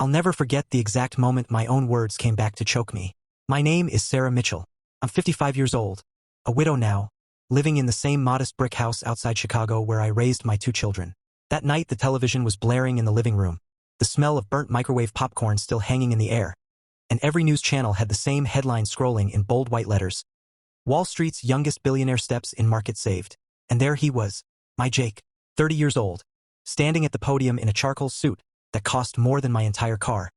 I'll never forget the exact moment my own words came back to choke me. My name is Sarah Mitchell. I'm 55 years old, a widow now, living in the same modest brick house outside Chicago where I raised my 2 children. That night the television was blaring in the living room, the smell of burnt microwave popcorn still hanging in the air, and every news channel had the same headline scrolling in bold white letters. Wall Street's youngest billionaire steps in market saved. And there he was, my Jake, 30 years old, standing at the podium in a charcoal suit that cost more than my entire car.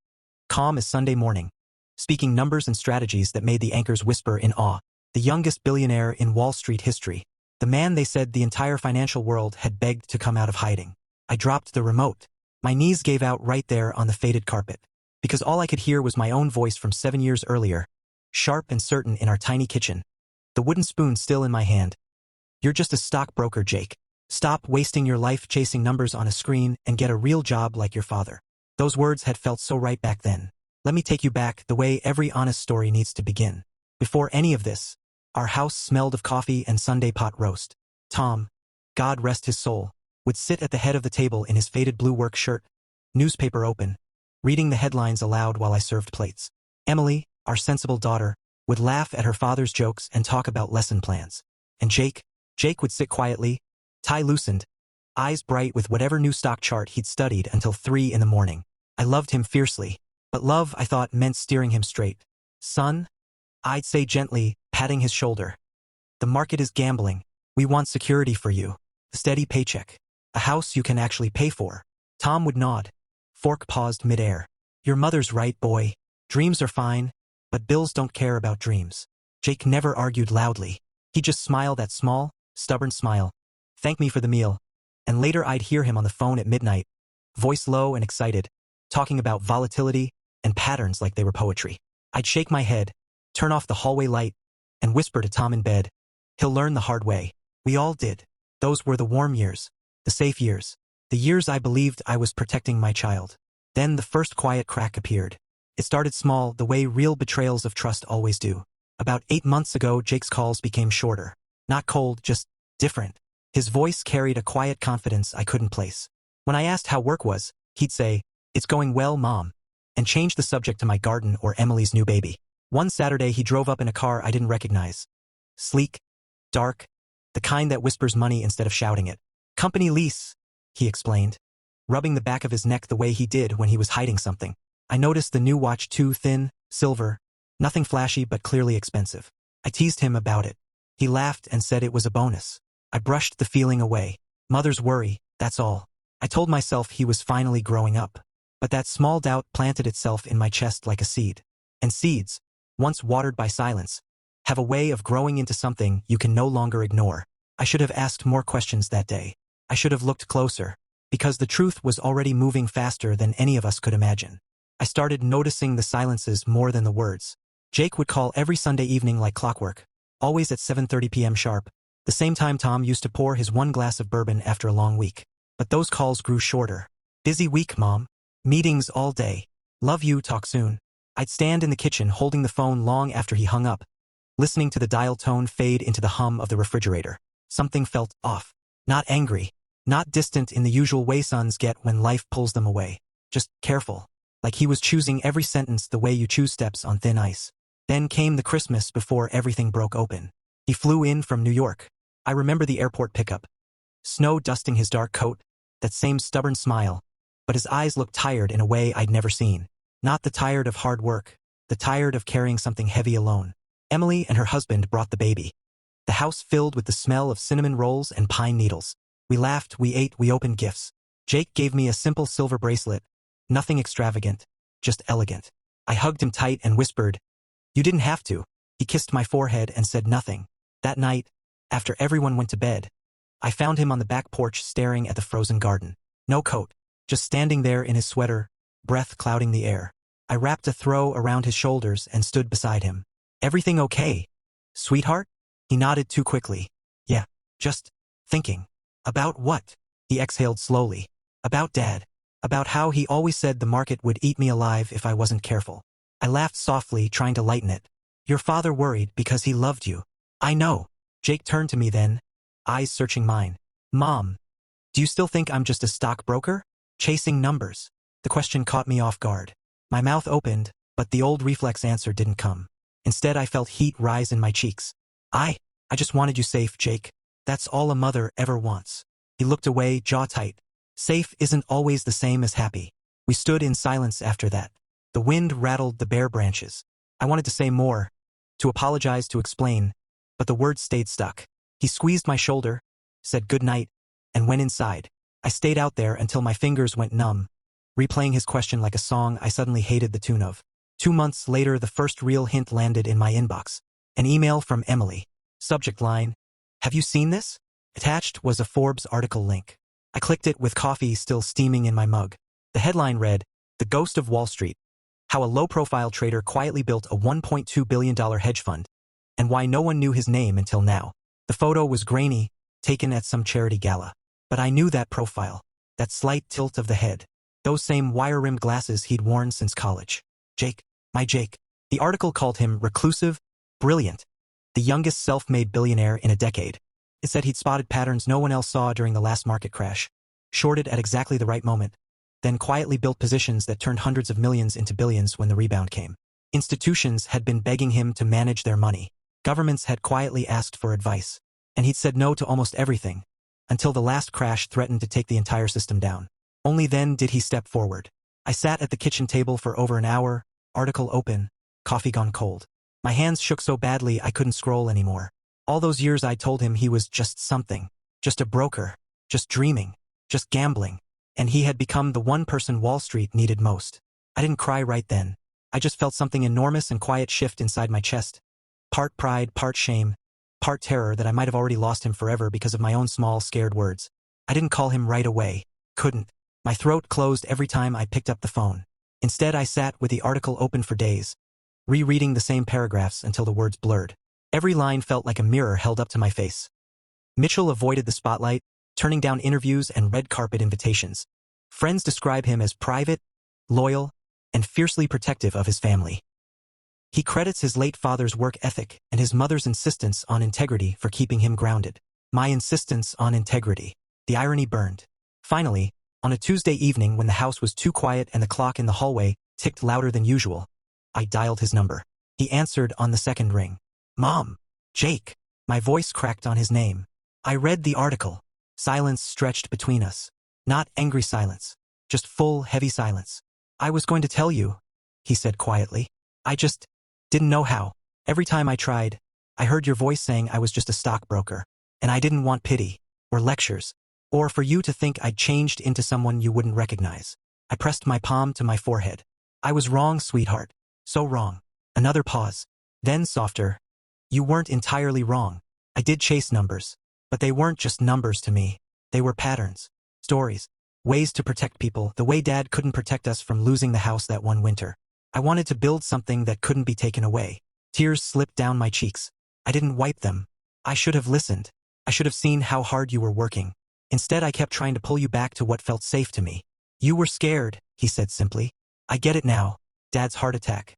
Calm as Sunday morning, speaking numbers and strategies that made the anchors whisper in awe. The youngest billionaire in Wall Street history. The man they said the entire financial world had begged to come out of hiding. I dropped the remote. My knees gave out right there on the faded carpet, because all I could hear was my own voice from 7 years earlier, sharp and certain in our tiny kitchen, the wooden spoon still in my hand. You're just a stockbroker, Jake. Stop wasting your life chasing numbers on a screen and get a real job like your father. Those words had felt so right back then. Let me take you back the way every honest story needs to begin. Before any of this, our house smelled of coffee and Sunday pot roast. Tom, God rest his soul, would sit at the head of the table in his faded blue work shirt, newspaper open, reading the headlines aloud while I served plates. Emily, our sensible daughter, would laugh at her father's jokes and talk about lesson plans. And Jake would sit quietly, tie loosened, eyes bright with whatever new stock chart he'd studied until 3 in the morning. I loved him fiercely, but love, I thought, meant steering him straight. Son, I'd say gently, patting his shoulder. The market is gambling. We want security for you. A steady paycheck. A house you can actually pay for. Tom would nod. Fork paused midair. Your mother's right, boy. Dreams are fine, but bills don't care about dreams. Jake never argued loudly. He just smiled that small, stubborn smile. Thank me for the meal. And later I'd hear him on the phone at midnight, voice low and excited, talking about volatility and patterns like they were poetry. I'd shake my head, turn off the hallway light, and whisper to Tom in bed, he'll learn the hard way. We all did. Those were the warm years, the safe years, the years I believed I was protecting my child. Then the first quiet crack appeared. It started small, the way real betrayals of trust always do. About 8 months ago, Jake's calls became shorter. Not cold, just different. His voice carried a quiet confidence I couldn't place. When I asked how work was, he'd say, "It's going well, Mom," and change the subject to my garden or Emily's new baby. One Saturday he drove up in a car I didn't recognize. Sleek, dark, the kind that whispers money instead of shouting it. Company lease, he explained, rubbing the back of his neck the way he did when he was hiding something. I noticed the new watch too, thin, silver, nothing flashy but clearly expensive. I teased him about it. He laughed and said it was a bonus. I brushed the feeling away. Mother's worry, that's all. I told myself he was finally growing up. But that small doubt planted itself in my chest like a seed. And seeds, once watered by silence, have a way of growing into something you can no longer ignore. I should have asked more questions that day. I should have looked closer, because the truth was already moving faster than any of us could imagine. I started noticing the silences more than the words. Jake would call every Sunday evening like clockwork, always at 7:30 p.m. sharp, the same time Tom used to pour his 1 glass of bourbon after a long week. But those calls grew shorter. Busy week, Mom. Meetings all day. Love you, talk soon. I'd stand in the kitchen holding the phone long after he hung up, listening to the dial tone fade into the hum of the refrigerator. Something felt off. Not angry, not distant in the usual way sons get when life pulls them away. Just careful, like he was choosing every sentence the way you choose steps on thin ice. Then came the Christmas before everything broke open. He flew in from New York. I remember the airport pickup. Snow dusting his dark coat, that same stubborn smile, but his eyes looked tired in a way I'd never seen. Not the tired of hard work, the tired of carrying something heavy alone. Emily and her husband brought the baby. The house filled with the smell of cinnamon rolls and pine needles. We laughed, we ate, we opened gifts. Jake gave me a simple silver bracelet, nothing extravagant, just elegant. I hugged him tight and whispered, "You didn't have to." He kissed my forehead and said nothing. That night, after everyone went to bed, I found him on the back porch staring at the frozen garden. No coat, just standing there in his sweater, breath clouding the air. I wrapped a throw around his shoulders and stood beside him. "Everything okay, sweetheart?" He nodded too quickly. "Yeah, just thinking." "About what?" He exhaled slowly. "About Dad. About how he always said the market would eat me alive if I wasn't careful." I laughed softly, trying to lighten it. "Your father worried because he loved you." "I know." Jake turned to me then, eyes searching mine. "Mom, do you still think I'm just a stockbroker? Chasing numbers?" The question caught me off guard. My mouth opened, but the old reflex answer didn't come. Instead, I felt heat rise in my cheeks. I just wanted you safe, Jake. That's all a mother ever wants. He looked away, jaw tight. Safe isn't always the same as happy. We stood in silence after that. The wind rattled the bare branches. I wanted to say more, to apologize, to explain, but the words stayed stuck. He squeezed my shoulder, said good night, and went inside. I stayed out there until my fingers went numb, replaying his question like a song I suddenly hated the tune of. 2 months later, the first real hint landed in my inbox. An email from Emily. Subject line, "Have you seen this?" Attached was a Forbes article link. I clicked it with coffee still steaming in my mug. The headline read, "The Ghost of Wall Street: How a Low-Profile Trader Quietly Built a $1.2 billion hedge fund, and Why No One Knew His Name Until Now." The photo was grainy, taken at some charity gala. But I knew that profile, that slight tilt of the head, those same wire-rimmed glasses he'd worn since college. Jake, my Jake. The article called him reclusive, brilliant, the youngest self-made billionaire in a decade. It said he'd spotted patterns no one else saw during the last market crash, shorted at exactly the right moment, then quietly built positions that turned hundreds of millions into billions when the rebound came. Institutions had been begging him to manage their money. Governments had quietly asked for advice. And he'd said no to almost everything, until the last crash threatened to take the entire system down. Only then did he step forward. I sat at the kitchen table for over an hour, article open, coffee gone cold. My hands shook so badly I couldn't scroll anymore. All those years I told him he was just something, just a broker, just dreaming, just gambling, and he had become the one person Wall Street needed most. I didn't cry right then. I just felt something enormous and quiet shift inside my chest. Part pride, part shame, part terror that I might have already lost him forever because of my own small, scared words. I didn't call him right away. Couldn't. My throat closed every time I picked up the phone. Instead, I sat with the article open for days, rereading the same paragraphs until the words blurred. Every line felt like a mirror held up to my face. Mitchell avoided the spotlight, turning down interviews and red carpet invitations. Friends describe him as private, loyal, and fiercely protective of his family. He credits his late father's work ethic and his mother's insistence on integrity for keeping him grounded. My insistence on integrity. The irony burned. Finally, on a Tuesday evening when the house was too quiet and the clock in the hallway ticked louder than usual, I dialed his number. He answered on the second ring. "Mom, Jake." My voice cracked on his name. I read the article. Silence stretched between us. Not angry silence, just full, heavy silence. "I was going to tell you," he said quietly. "I just didn't know how. Every time I tried, I heard your voice saying I was just a stockbroker, and I didn't want pity, or lectures, or for you to think I'd changed into someone you wouldn't recognize." I pressed my palm to my forehead. "I was wrong, sweetheart. So wrong." Another pause. Then softer. "You weren't entirely wrong. I did chase numbers, but they weren't just numbers to me. They were patterns, stories, ways to protect people, the way Dad couldn't protect us from losing the house that one winter. I wanted to build something that couldn't be taken away." Tears slipped down my cheeks. I didn't wipe them. I should have listened. I should have seen how hard you were working. Instead, I kept trying to pull you back to what felt safe to me. "You were scared," he said simply. "I get it now. Dad's heart attack.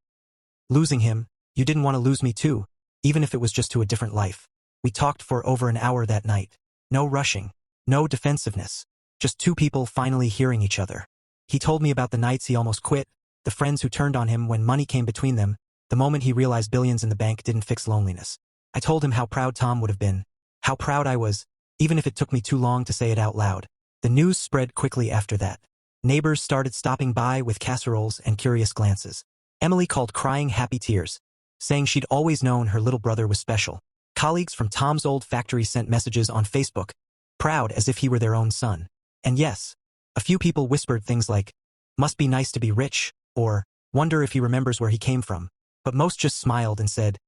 Losing him, you didn't want to lose me too, even if it was just to a different life." We talked for over an hour that night. No rushing, no defensiveness, just two people finally hearing each other. He told me about the nights he almost quit, the friends who turned on him when money came between them, the moment he realized billions in the bank didn't fix loneliness. I told him how proud Tom would have been, how proud I was, even if it took me too long to say it out loud. The news spread quickly after that. Neighbors started stopping by with casseroles and curious glances. Emily called crying happy tears, saying she'd always known her little brother was special. Colleagues from Tom's old factory sent messages on Facebook, proud as if he were their own son. And yes, a few people whispered things like, "Must be nice to be rich," or "Wonder if he remembers where he came from." But most just smiled and said,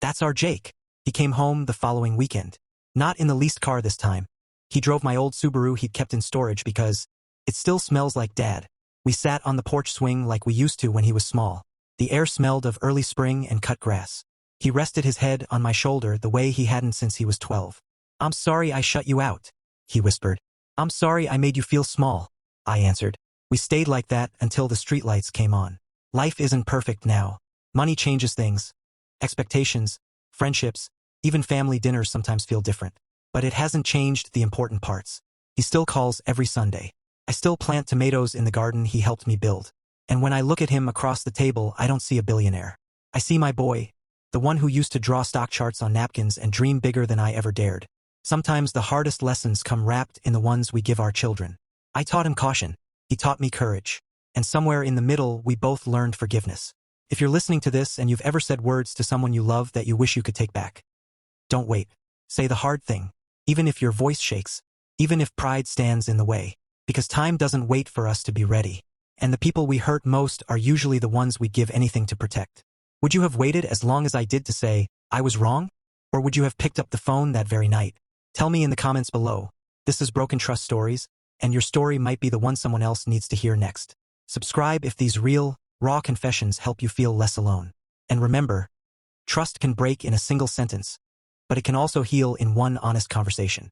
"That's our Jake." He came home the following weekend. Not in the leased car this time. He drove my old Subaru he'd kept in storage because it still smells like Dad. We sat on the porch swing like we used to when he was small. The air smelled of early spring and cut grass. He rested his head on my shoulder the way he hadn't since he was 12. "I'm sorry I shut you out," he whispered. "I'm sorry I made you feel small," I answered. We stayed like that until the streetlights came on. Life isn't perfect now. Money changes things. Expectations, friendships, even family dinners sometimes feel different. But it hasn't changed the important parts. He still calls every Sunday. I still plant tomatoes in the garden he helped me build. And when I look at him across the table, I don't see a billionaire. I see my boy, the one who used to draw stock charts on napkins and dream bigger than I ever dared. Sometimes the hardest lessons come wrapped in the ones we give our children. I taught him caution. He taught me courage. And somewhere in the middle, we both learned forgiveness. If you're listening to this and you've ever said words to someone you love that you wish you could take back, don't wait. Say the hard thing, even if your voice shakes, even if pride stands in the way, because time doesn't wait for us to be ready. And the people we hurt most are usually the ones we'd give anything to protect. Would you have waited as long as I did to say, I was wrong? Or would you have picked up the phone that very night? Tell me in the comments below. This is Broken Trust Stories, and your story might be the one someone else needs to hear next. Subscribe if these real, raw confessions help you feel less alone. And remember, trust can break in a single sentence, but it can also heal in one honest conversation.